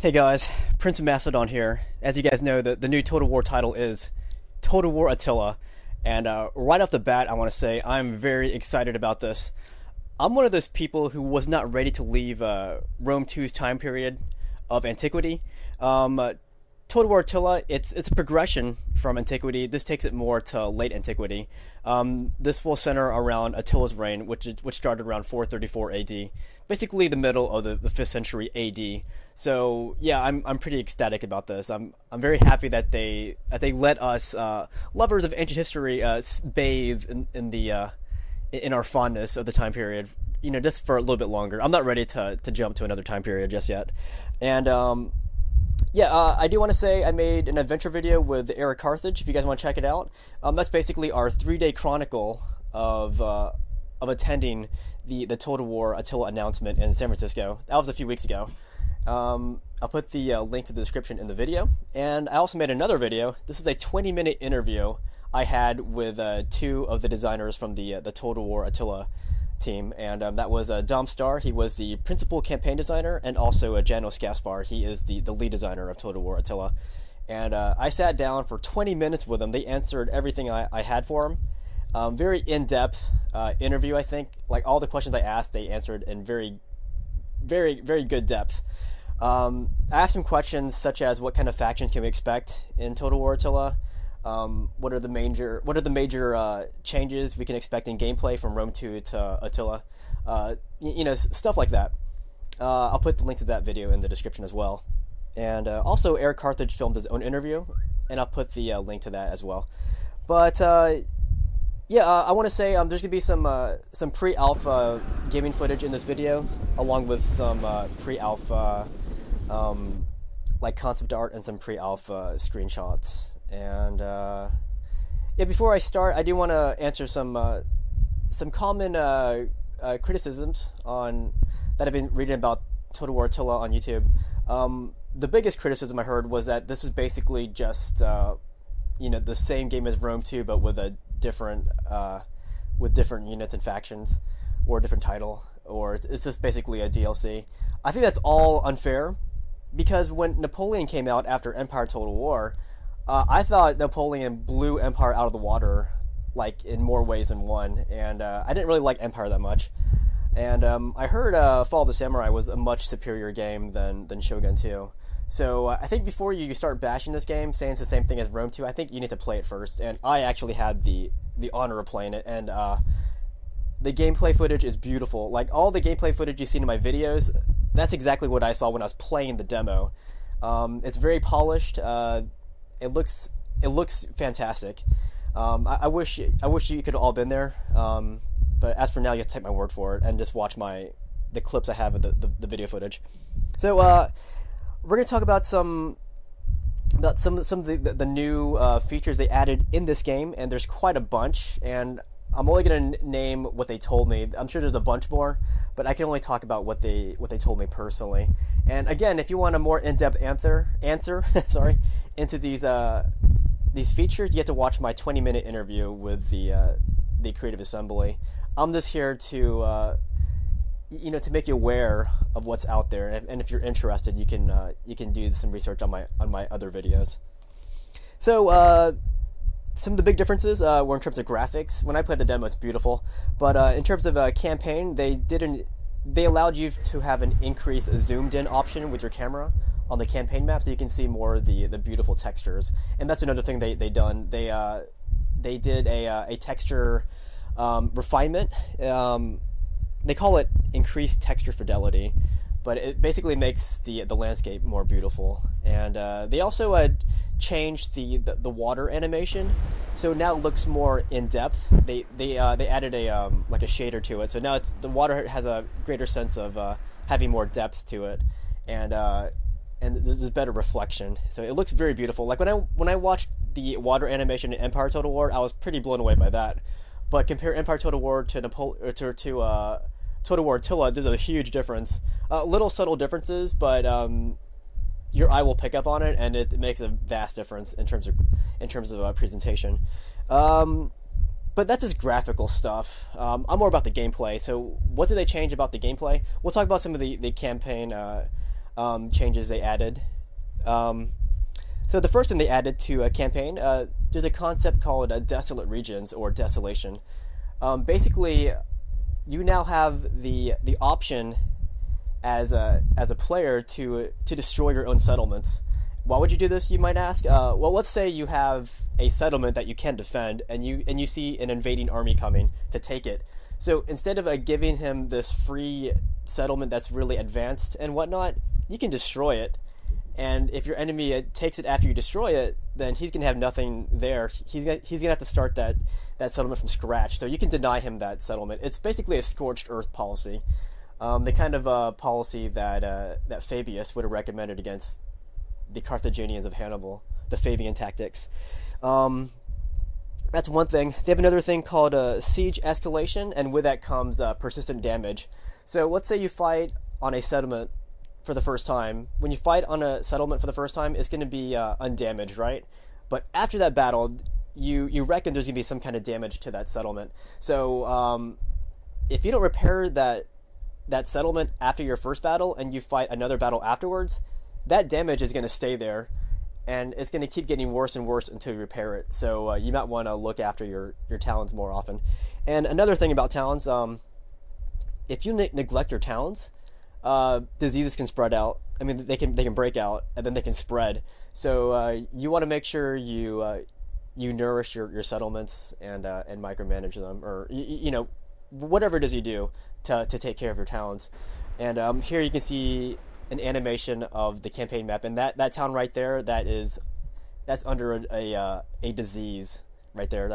Hey guys, PrinceofMacedon here. As you guys know, the new Total War title is Total War Attila, and right off the bat, I want to say I'm very excited about this. I'm one of those people who was not ready to leave Rome 2's time period of antiquity. Total War Attila, it's a progression from antiquity. This takes it more to late antiquity. This will center around Attila's reign, which started around 434 AD, basically the middle of the 5th century AD. So yeah, I'm pretty ecstatic about this. I'm very happy that they let us lovers of ancient history bathe in our fondness of the time period. You know, just for a little bit longer. I'm not ready to jump to another time period just yet, and I do want to say I made an adventure video with Eric Carthage. If you guys want to check it out, that's basically our 3-day chronicle of attending the Total War Attila announcement in San Francisco. That was a few weeks ago. I'll put the link to the description in the video, and I also made another video. This is a 20-minute interview I had with 2 of the designers from the Total War Attila team, and that was Dom Starr. He was the principal campaign designer, and also Janos Gaspar. He is the lead designer of Total War Attila. And I sat down for 20 minutes with them. They answered everything I had for them. Very in-depth interview, I think. Like, all the questions I asked, they answered in very, very, very good depth. I asked some questions such as what kind of factions can we expect in Total War Attila? What are the major changes we can expect in gameplay from Rome 2 to Attila? Stuff like that. I'll put the link to that video in the description as well. And also, Eric Carthage filmed his own interview, and I'll put the link to that as well. But I want to say there's gonna be some pre-alpha gaming footage in this video, along with some pre-alpha like concept art and some pre-alpha screenshots. And before I start, I do want to answer some common criticisms that I've been reading about Total War Attila on YouTube. The biggest criticism I heard was that this is basically just the same game as Rome 2, but with a different units and factions, or a different title, or it's just basically a DLC. I think that's all unfair, because when Napoleon came out after Empire Total War, I thought Napoleon blew Empire out of the water, like, in more ways than one, and I didn't really like Empire that much. And I heard Fall of the Samurai was a much superior game than Shogun 2. So I think before you start bashing this game, saying it's the same thing as Rome 2, I think you need to play it first. And I actually had the honor of playing it, and the gameplay footage is beautiful. Like, all the gameplay footage you've seen in my videos, that's exactly what I saw when I was playing the demo. It's very polished. It looks fantastic. I wish you could have all been there. But as for now, you have to take my word for it and just watch the clips I have of the video footage. So we're gonna talk about some of the new features they added in this game, and there's quite a bunch. And I'm only gonna name what they told me. I'm sure there's a bunch more, but I can only talk about what they told me personally. And again, if you want a more in-depth answer, sorry, into these features, you have to watch my 20-minute interview with the Creative Assembly. I'm just here to make you aware of what's out there, and if you're interested, you can do some research on my other videos. So some of the big differences were in terms of graphics. When I played the demo, it's beautiful, but in terms of campaign, they allowed you to have an increased zoomed in option with your camera on the campaign map, so you can see more of the beautiful textures. And that's another thing they done. They did a texture refinement. They call it increased texture fidelity, but it basically makes the landscape more beautiful. And they also changed the water animation, so now it looks more in depth. They added a like a shader to it, so now the water has a greater sense of having more depth to it, and there's better reflection. So it looks very beautiful. Like when I watched the water animation in Empire Total War, I was pretty blown away by that. But compare Empire Total War to Total War Attila, there's a huge difference. Little subtle differences, but your eye will pick up on it, and it makes a vast difference in terms of presentation. But that's just graphical stuff. I'm more about the gameplay. So what did they change about the gameplay? We'll talk about some of the campaign changes they added. So the first thing they added to a campaign, there's a concept called Desolate Regions or Desolation. Basically, you now have the option as a player to destroy your own settlements. Why would you do this, you might ask? Well, let's say you have a settlement that you can defend, and you see an invading army coming to take it. So instead of giving him this free settlement that's really advanced and whatnot, you can destroy it. And if your enemy takes it after you destroy it, then he's going to have nothing there. He's going to have to start that settlement from scratch. So you can deny him that settlement. It's basically a scorched earth policy. The kind of policy that Fabius would have recommended against the Carthaginians of Hannibal, the Fabian tactics. That's one thing. They have another thing called siege escalation, and with that comes persistent damage. So let's say you fight on a settlement for the first time. When you fight on a settlement for the first time, it's going to be undamaged, right? But after that battle, you reckon there's going to be some kind of damage to that settlement. So if you don't repair that settlement after your first battle and you fight another battle afterwards, that damage is going to stay there, and it's going to keep getting worse and worse until you repair it. So you might want to look after your talons more often. And another thing about talons, if you neglect your talons, diseases can spread out. I mean, they can break out, and then they can spread. So you want to make sure you nourish your settlements and micromanage them, or you know, whatever it is you do to take care of your talons. And here you can see an animation of the campaign map, and that town right there, that's under a disease right there.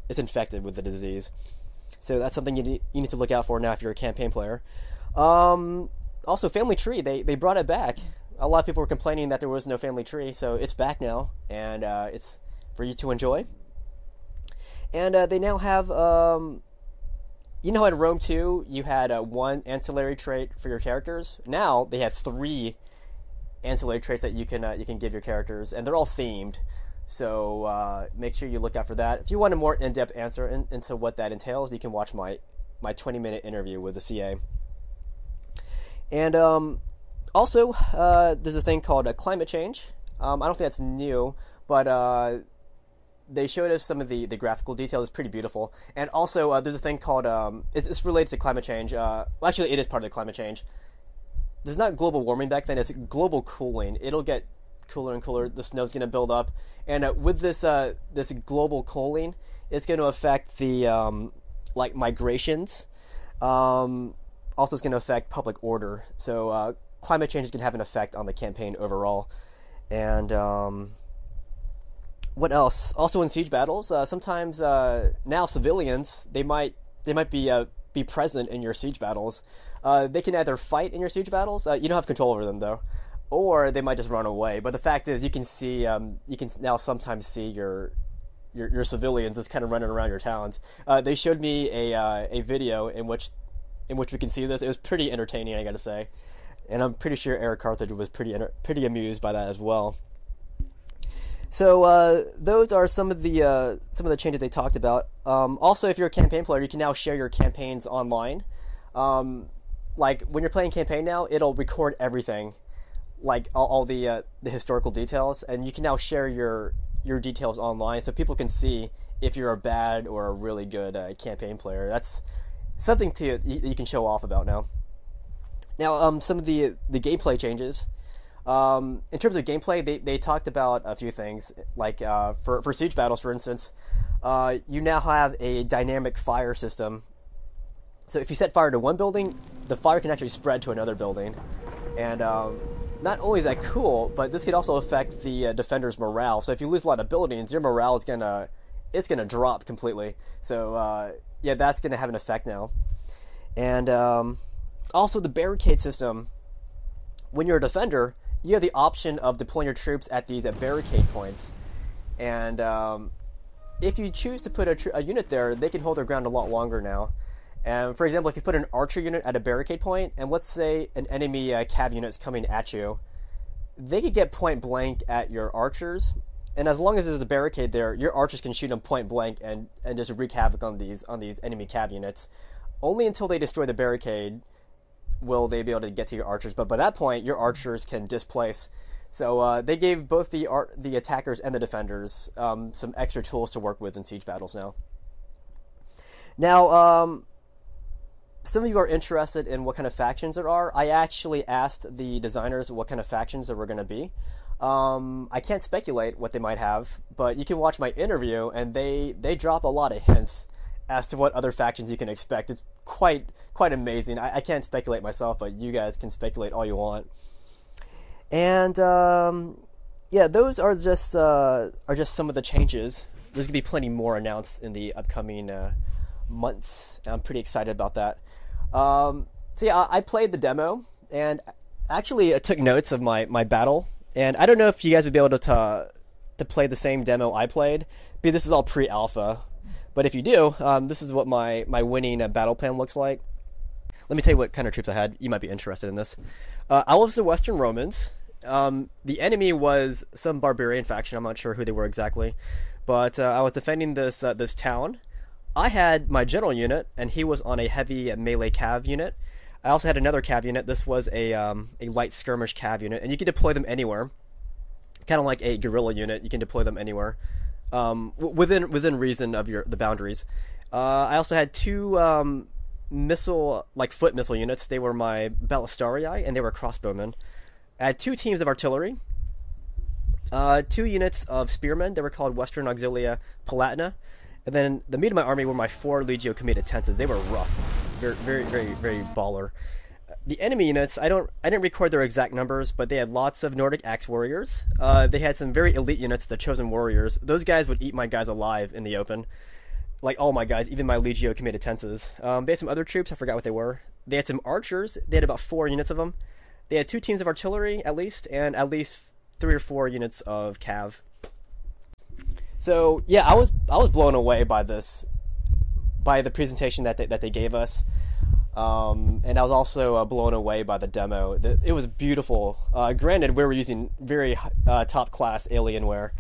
It's infected with the disease. So that's something you need to look out for now if you're a campaign player. Also, family tree, they brought it back. A lot of people were complaining that there was no family tree, so it's back now, and it's for you to enjoy. And they now have, you know how in Rome 2 you had one ancillary trait for your characters? Now they have 3 ancillary traits that you can give your characters, and they're all themed. So make sure you look out for that. If you want a more in-depth answer into what that entails, you can watch my 20-minute interview with the CA. And also, there's a thing called climate change. I don't think that's new, but they showed us some of the graphical details. It's pretty beautiful. And also, there's a thing called, it's related to climate change. Well, actually, it is part of the climate change. There's not global warming back then. It's global cooling. It'll get cooler and cooler. The snow's going to build up. And with this global cooling, it's going to affect the, migrations. Also, it's going to affect public order. So climate change is going to have an effect on the campaign overall. And what else? Also in siege battles, sometimes now civilians they might be present in your siege battles. They can either fight in your siege battles. You don't have control over them though, or they might just run away. But the fact is, you can now sometimes see your civilians just kind of running around your towns. They showed me a video in which we can see this. It was pretty entertaining, I gotta say, and I'm pretty sure Eric Carthage was pretty amused by that as well. So those are some of the changes they talked about. Also, if you're a campaign player, you can now share your campaigns online. Like when you're playing campaign now, it'll record everything, like all the historical details, and you can now share your details online, so people can see if you're a bad or a really good campaign player. That's something you can show off about now. Now, some of the gameplay changes. In terms of gameplay, they talked about a few things, like for siege battles, for instance, you now have a dynamic fire system. So if you set fire to one building, the fire can actually spread to another building. And not only is that cool, but this could also affect the defender's morale. So if you lose a lot of buildings, your morale is gonna drop completely. So yeah, that's gonna have an effect now. And also the barricade system. When you're a defender, you have the option of deploying your troops at these barricade points. And if you choose to put a unit there, they can hold their ground a lot longer now. And for example, if you put an archer unit at a barricade point, and let's say an enemy cav unit is coming at you, they could get point blank at your archers. And as long as there's a barricade there, your archers can shoot them point blank and just wreak havoc on these enemy cav units. Only until they destroy the barricade will they be able to get to your archers, but by that point, your archers can displace. So they gave both the attackers and the defenders some extra tools to work with in siege battles now. Now, some of you are interested in what kind of factions there are. I actually asked the designers what kind of factions there were going to be. I can't speculate what they might have, but you can watch my interview, and they drop a lot of hints as to what other factions you can expect. It's quite amazing. I can't speculate myself, but you guys can speculate all you want. And yeah, those are just some of the changes. There's gonna be plenty more announced in the upcoming months. I'm pretty excited about that. So yeah, I played the demo, and actually I took notes of my battle. And I don't know if you guys would be able to play the same demo I played, because this is all pre-alpha. But if you do, this is what my winning battle plan looks like. Let me tell you what kind of troops I had. You might be interested in this. I was the Western Romans. The enemy was some barbarian faction. I'm not sure who they were exactly, but I was defending this town. I had my general unit, and he was on a heavy melee cav unit. I also had another cav unit. This was a light skirmish cav unit, and you can deploy them anywhere. Kind of like a guerrilla unit, you can deploy them anywhere, within reason of the boundaries. I also had two foot missile units. They were my ballistarii, and they were crossbowmen. I had 2 teams of artillery, 2 units of spearmen. They were called Western Auxilia Palatina. And then the meat of my army were my 4 Legio Comitatenses. Tenses. They were rough, very, very, very, very baller. The enemy units, I didn't record their exact numbers, but they had lots of Nordic Axe warriors. They had some very elite units, the Chosen Warriors. Those guys would eat my guys alive in the open, like all my guys, even my Legio Comitatenses. They had some other troops. I forgot what they were. They had some archers. They had about 4 units of them. They had 2 teams of artillery at least, and at least 3 or 4 units of cav. So yeah, I was blown away by the presentation that they gave us, and I was also blown away by the demo. It was beautiful. Granted, we were using very top class Alienware,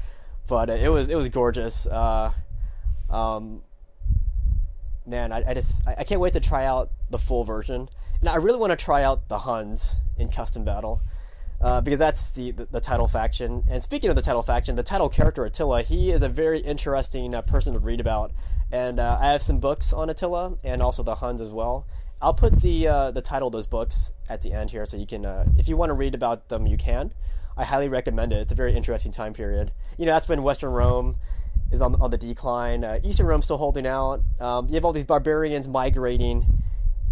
but it was gorgeous. Man, I can't wait to try out the full version, and I really want to try out the Huns in custom battle. Because that's the title faction. And speaking of the title faction, the title character Attila, he is a very interesting person to read about. And I have some books on Attila and also the Huns as well. I'll put the title of those books at the end here, so you can, if you want to read about them, you can. I highly recommend it. It's a very interesting time period. You know, that's when Western Rome is on the decline. Eastern Rome's still holding out. You have all these barbarians migrating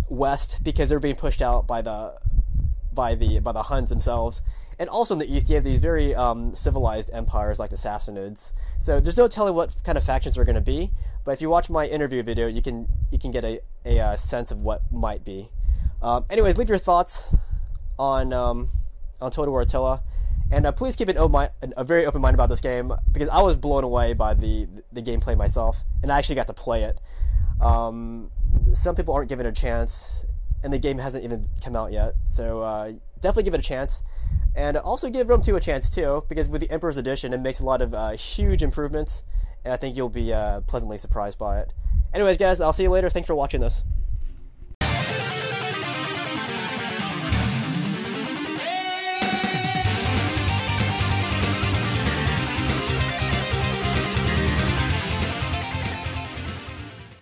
west because they're being pushed out by the Huns themselves. And also in the east, you have these very civilized empires like the Sassanids. So there's no telling what kind of factions are going to be. But if you watch my interview video, you can get a sense of what might be. Anyways, leave your thoughts on Total War Attila, and please keep a very open mind about this game, because I was blown away by the gameplay myself, and I actually got to play it. Some people aren't given a chance, and the game hasn't even come out yet, so definitely give it a chance. And also give Rome 2 a chance too, because with the Emperor's Edition, it makes a lot of huge improvements, and I think you'll be pleasantly surprised by it. Anyways, guys, I'll see you later. Thanks for watching this.